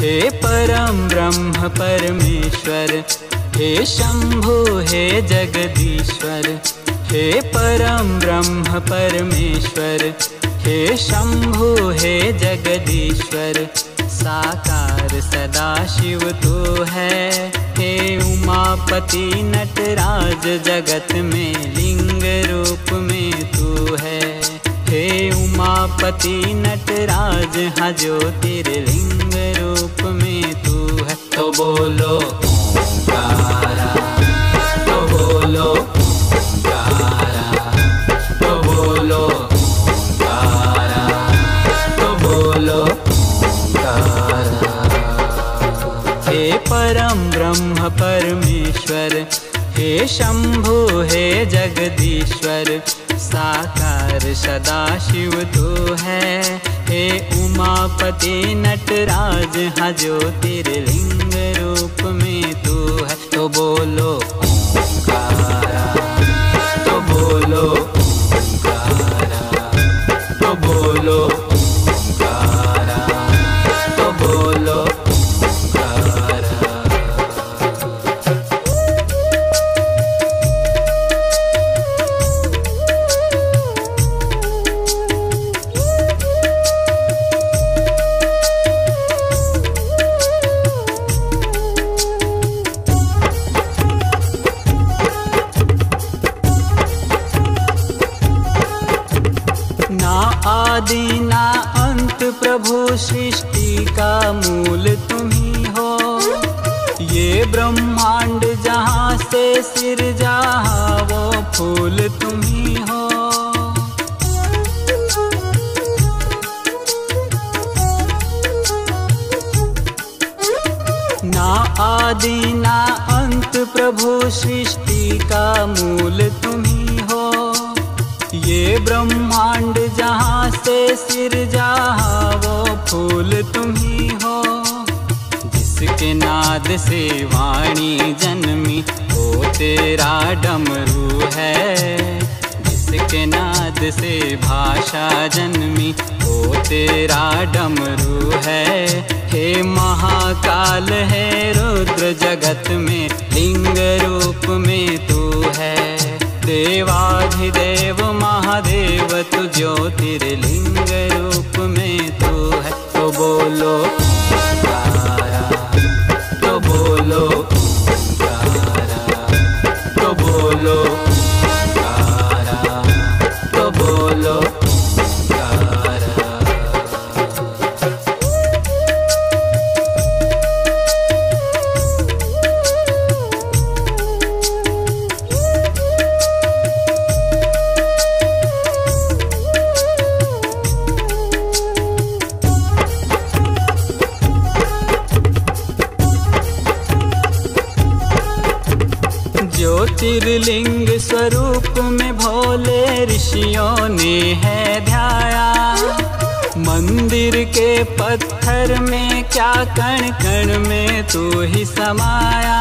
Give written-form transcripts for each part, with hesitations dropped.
हे परम ब्रह्म परमेश्वर, हे शंभु हे जगदीश्वर। हे परम ब्रह्म परमेश्वर, हे शंभु हे जगदीश्वर। साकार सदाशिव तू है, हे उमापति नटराज जगत में लिंग रूप में तू है। हे उमापति नटराज हाँ ज्योतिर्लिंग रूप में तू है। तो बोलो ओंकारा, तो बोलो ओंकारा, तो बोलो ओंकारा, तो बोलो ओंकारा। हे परम ब्रह्म परमेश्वर, हे शंभु हे जगदीश्वर। साकार सदाशिव तू है, हे उमापति नटराज हाँ ज्योतिर्लिंग रूप में तू है। तो बोलो ओंकारा, तो बोलो ओंकारा, तो बोलो ओंकारा, तो बोलो ओंकारा। आदि ना अंत प्रभु सृष्टि का मूल तुम ही हो। ये ब्रह्मांड जहाँ से सिरजा वो फूल तुम ही हो। ना आदि ना अंत प्रभु सृष्टि का मूल तुम ही हो। ये ब्रह्मांड जहाँ से सिरजा वो फूल तुम ही हो। जिसके नाद से वाणी जन्मी वो तेरा डमरू है। जिसके नाद से भाषा जन्मी वो तेरा डमरू है। हे महाकाल है रुद्र जगत में लिंग रूप में तू है। देवाधिदेव महादेव तू ज्योतिर्लिंग रूप में तू है। तो बोलो ओंकारा, तो बोलो ओंकारा, तो बोलो ओंकारा, तो बोलो ओंकारा। ज्योतिर्लिंग स्वरूप में भोले ऋषियों ने है ध्याया। मंदिर के पत्थर में क्या कण कण में तू ही समाया।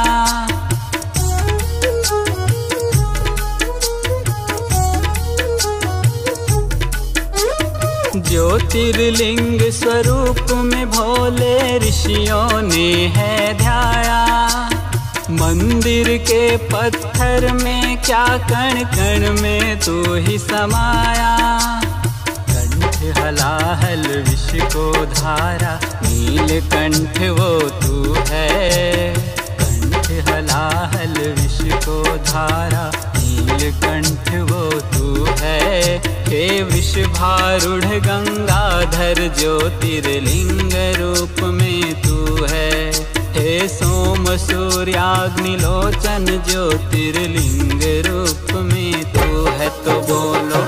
ज्योतिर्लिंग स्वरूप में भोले ऋषियों ने है ध्याया। मंदिर के पत्थर में क्या कण कण में तू ही समाया। कंठ हलाहल विष को धारा नीलकंठ वो तू है। कंठ हलाहल विष को धारा नीलकंठ वो तू है। हे विषभारूढ़ गंगाधर ज्योतिर्लिंग रूप में तू है। हे सोम सूर्याग्निलोचन ज्योतिर्लिंग रूप में तू है। तो बोलो